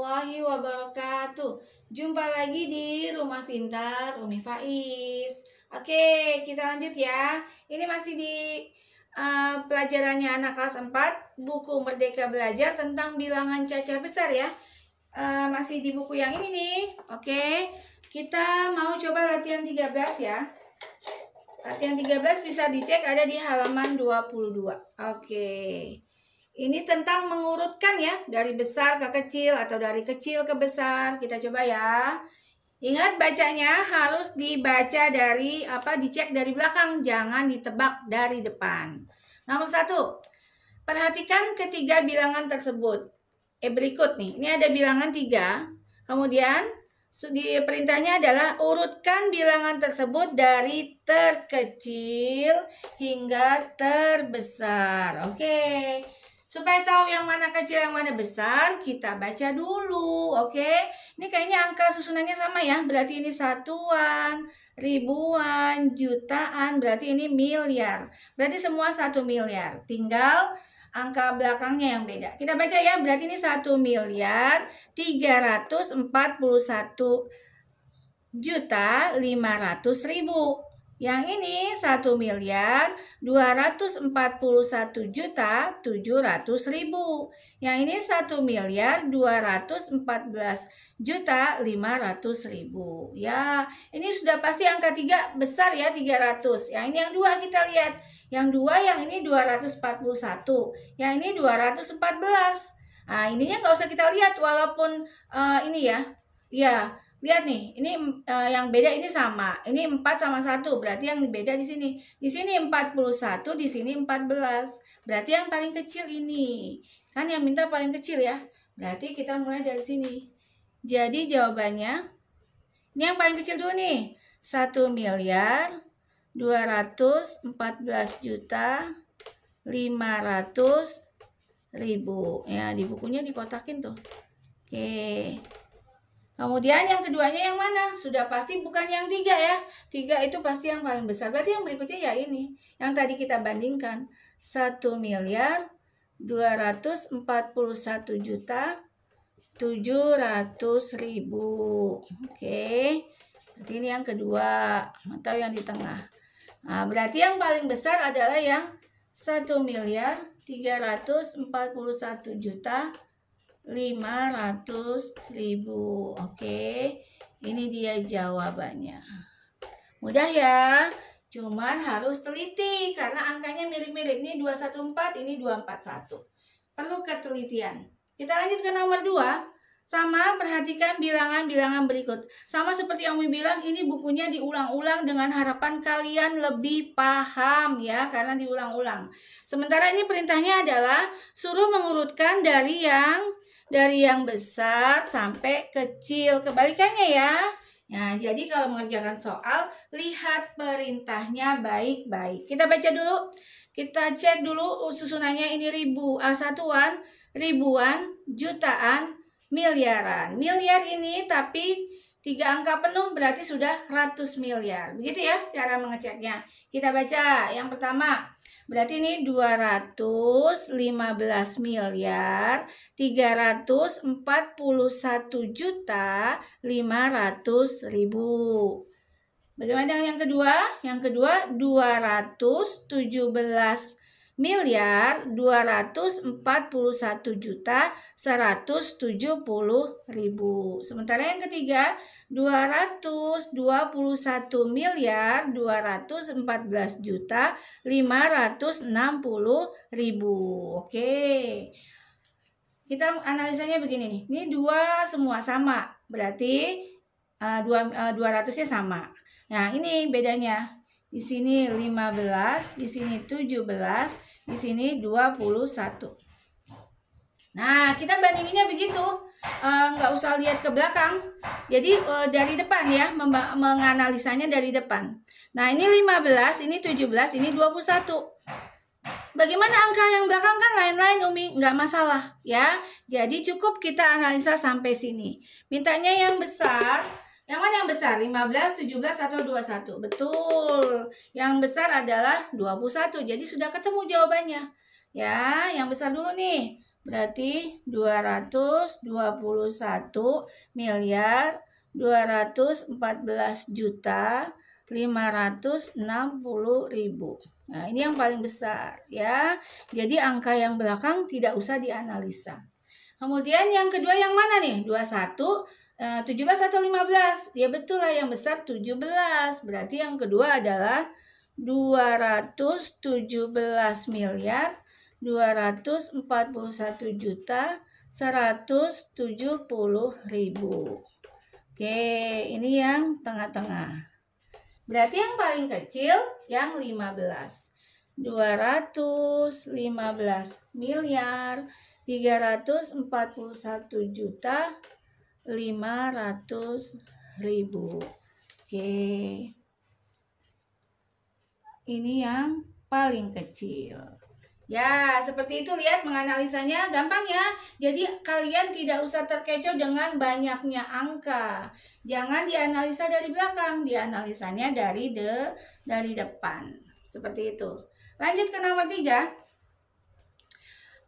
warahmatullahi wabarakatuh. Jumpa lagi di Rumah Pintar Umi Faiz. Oke, kita lanjut ya. Ini masih di pelajarannya anak kelas 4, buku Merdeka Belajar tentang bilangan cacah besar ya. Masih di buku yang ini nih. Oke, kita mau coba latihan 13 ya. Latihan 13 bisa dicek ada di halaman 22. Oke. Ini tentang mengurutkan ya, dari besar ke kecil atau dari kecil ke besar. Kita coba ya. Ingat bacanya harus dibaca dari dicek dari belakang, jangan ditebak dari depan. Nomor 1. Perhatikan ketiga bilangan tersebut. Berikut nih. Ini ada bilangan 3. Kemudian perintahnya adalah urutkan bilangan tersebut dari terkecil hingga terbesar. Oke. Supaya tahu yang mana kecil, yang mana besar, kita baca dulu, oke? Ini kayaknya angka susunannya sama ya, berarti ini satuan, ribuan, jutaan, berarti ini miliar. Berarti semua 1 miliar, tinggal angka belakangnya yang beda. Kita baca ya, berarti ini 1 miliar 341 juta 500.000. Yang ini 1 miliar 241 juta 700.000. Yang ini 1 miliar 214 juta 500.000. Ya, ini sudah pasti angka 3 besar ya, 300. Yang ini yang 2 kita lihat. Yang 2 yang ini 241. Yang ini 214. Nah, ininya nggak usah kita lihat walaupun ini ya. Ya. Lihat nih, ini yang beda ini sama. Ini 4 sama 1, berarti yang beda di sini. Di sini 41, di sini 14. Berarti yang paling kecil ini. Kan yang minta paling kecil ya. Berarti kita mulai dari sini. Jadi jawabannya, ini yang paling kecil dulu nih. 1 miliar 214 juta 500.000. Ya, di bukunya dikotakin tuh. Oke. Kemudian yang keduanya yang mana? Sudah pasti bukan yang 3 ya. 3 itu pasti yang paling besar. Berarti yang berikutnya ya ini. Yang tadi kita bandingkan. 1 miliar 241 juta 700.000. Oke. Berarti ini yang kedua. Atau yang di tengah. Nah, berarti yang paling besar adalah yang 1 miliar 341 juta 500.000. Oke, ini dia jawabannya. Mudah ya, cuman harus teliti karena angkanya mirip-mirip. Ini 214, ini 241. Perlu ketelitian. Kita lanjut ke nomor 2. Sama, perhatikan bilangan-bilangan berikut. Sama seperti yang Umi bilang, ini bukunya diulang-ulang dengan harapan kalian lebih paham ya, karena diulang-ulang. Sementara ini perintahnya adalah suruh mengurutkan dari yang besar sampai kecil. Kebalikannya ya. Nah, jadi kalau mengerjakan soal, lihat perintahnya baik-baik. Kita baca dulu. Kita cek dulu susunannya ini satuan, ribuan, jutaan, miliaran. Miliar ini tapi 3 angka penuh berarti sudah ratus miliar. Begitu ya cara mengeceknya. Kita baca yang pertama. Berarti ini 215 miliar 341 juta 500.000. Bagaimana dengan yang kedua? Yang kedua 217 miliar 241 juta 170.000. Sementara yang ketiga 221 miliar 214 juta 560.000. Oke. Kita analisanya begini nih. Ini 2 semua sama. Berarti 200-nya sama. Nah, ini bedanya. Di sini 15, di sini 17, di sini 21. Nah, kita bandinginnya begitu. Nggak usah lihat ke belakang. Jadi dari depan ya, menganalisanya dari depan. Nah, ini 15, ini 17, ini 21. Bagaimana angka yang belakang kan lain-lain Umi, nggak masalah ya. Jadi cukup kita analisa sampai sini. Mintanya yang besar. Yang mana yang besar? 15, 17, atau 21? Betul. Yang besar adalah 21. Jadi sudah ketemu jawabannya. Ya, yang besar dulu nih. Berarti 221.214.560.000. Nah, ini yang paling besar ya. Jadi angka yang belakang tidak usah dianalisa. Kemudian yang kedua yang mana nih? 21, 17 atau 15? Ya betul lah, yang besar 17. Berarti yang kedua adalah 241.170.000. Oke, ini yang tengah-tengah. Berarti yang paling kecil yang 15. 215.341.500.000. Oke. Ini yang paling kecil. Ya, seperti itu, lihat menganalisanya gampang ya. Jadi kalian tidak usah terkecoh dengan banyaknya angka. Jangan dianalisa dari belakang, dianalisanya dari depan. Seperti itu. Lanjut ke nomor 3.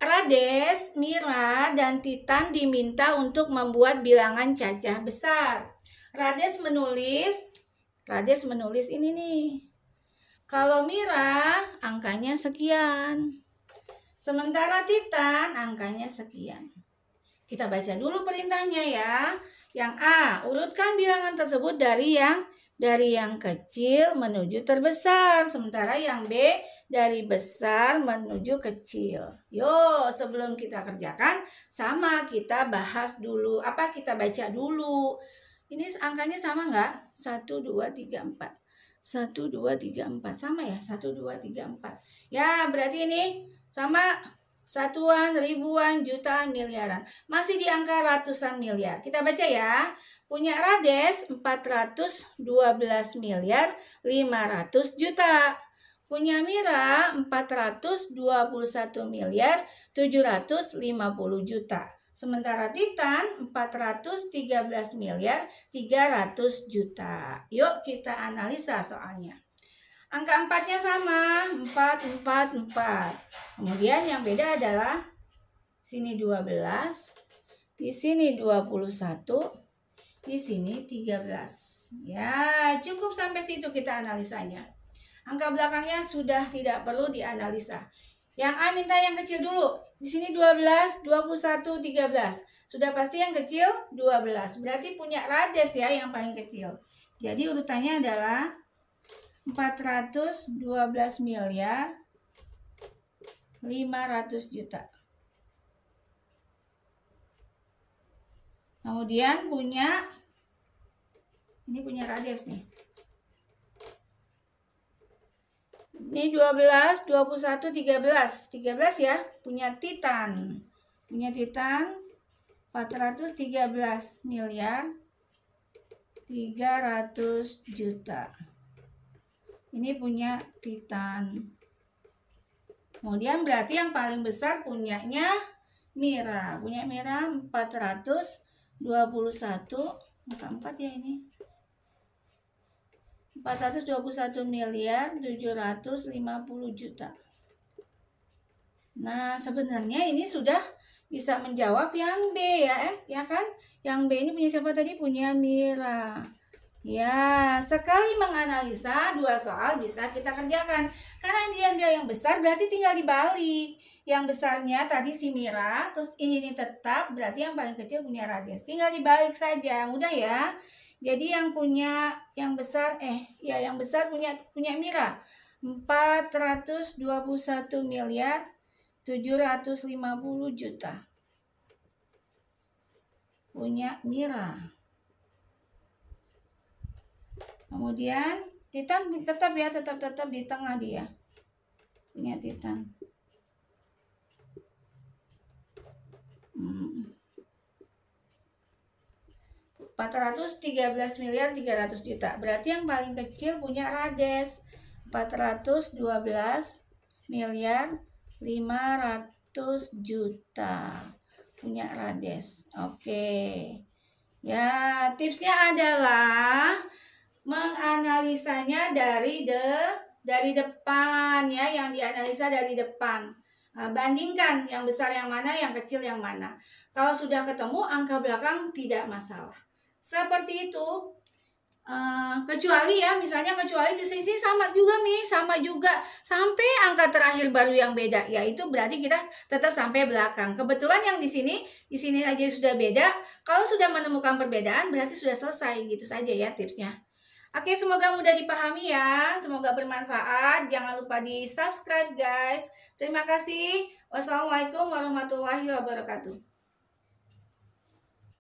Rades, Mira, dan Titan diminta untuk membuat bilangan cacah besar. Rades menulis ini nih. Kalau Mira, angkanya sekian. Sementara Titan, angkanya sekian. Kita baca dulu perintahnya ya. Yang A, urutkan bilangan tersebut dari yang kecil menuju terbesar. Sementara yang B, dari besar menuju kecil. Yo, sebelum kita kerjakan, sama kita bahas dulu. Kita baca dulu. Ini angkanya sama nggak? 1, 2, 3, 4. 1, 2, 3, 4. Sama ya? 1, 2, 3, 4. Ya, berarti ini sama satuan, ribuan, jutaan, miliaran. Masih di angka ratusan miliar. Kita baca ya. Punya Rades 412.500.000.000. Punya Mira 421.750.000.000. Sementara Titan 413.300.000.000. Yuk kita analisa soalnya. Angka 4-nya sama, 4, 4, 4. Kemudian yang beda adalah sini 12, di sini 21, di sini 13. Ya, cukup sampai situ kita analisanya. Angka belakangnya sudah tidak perlu dianalisa. Yang A minta yang kecil dulu. Di sini 12, 21, 13. Sudah pasti yang kecil 12. Berarti punya Rades ya yang paling kecil. Jadi urutannya adalah 412.500.000.000. Kemudian ini punya Rades nih. Ini 12, 21, 13. 13 ya, punya Titan. Punya Titan 413.300.000.000. Ini punya Titan. Kemudian berarti yang paling besar punyanya Mira. Punya Mira 421, angka 4 ya ini. 421.750.000.000. Nah, sebenarnya ini sudah bisa menjawab yang B ya kan? Yang B ini punya siapa tadi? Punya Mira. Ya, sekali menganalisa 2 soal bisa kita kerjakan. Karena dia ambil yang besar berarti tinggal dibalik. Yang besarnya tadi si Mira, terus ini tetap, berarti yang paling kecil punya Rades. Tinggal dibalik saja, mudah ya. Jadi yang punya yang besar yang besar punya Mira 421.750.000.000. Punya Mira. Kemudian Titan tetap di tengah dia. Punya Titan. 413.300.000.000. Berarti yang paling kecil punya Rades 412.500.000.000. Punya Rades. Oke. Ya, tipsnya adalah menganalisanya dari depan ya, yang dianalisa dari depan. bandingkan yang besar yang mana, yang kecil yang mana. Kalau sudah ketemu, angka belakang tidak masalah. Seperti itu. Kecuali ya, misalnya kecuali di sini sama juga Mi, sama juga sampai angka terakhir baru yang beda, ya itu berarti kita tetap sampai belakang. Kebetulan yang di sini aja sudah beda. Kalau sudah menemukan perbedaan berarti sudah selesai, gitu saja ya tipsnya. Oke, semoga mudah dipahami ya, semoga bermanfaat. Jangan lupa di subscribe guys. Terima kasih. Wassalamualaikum warahmatullahi wabarakatuh.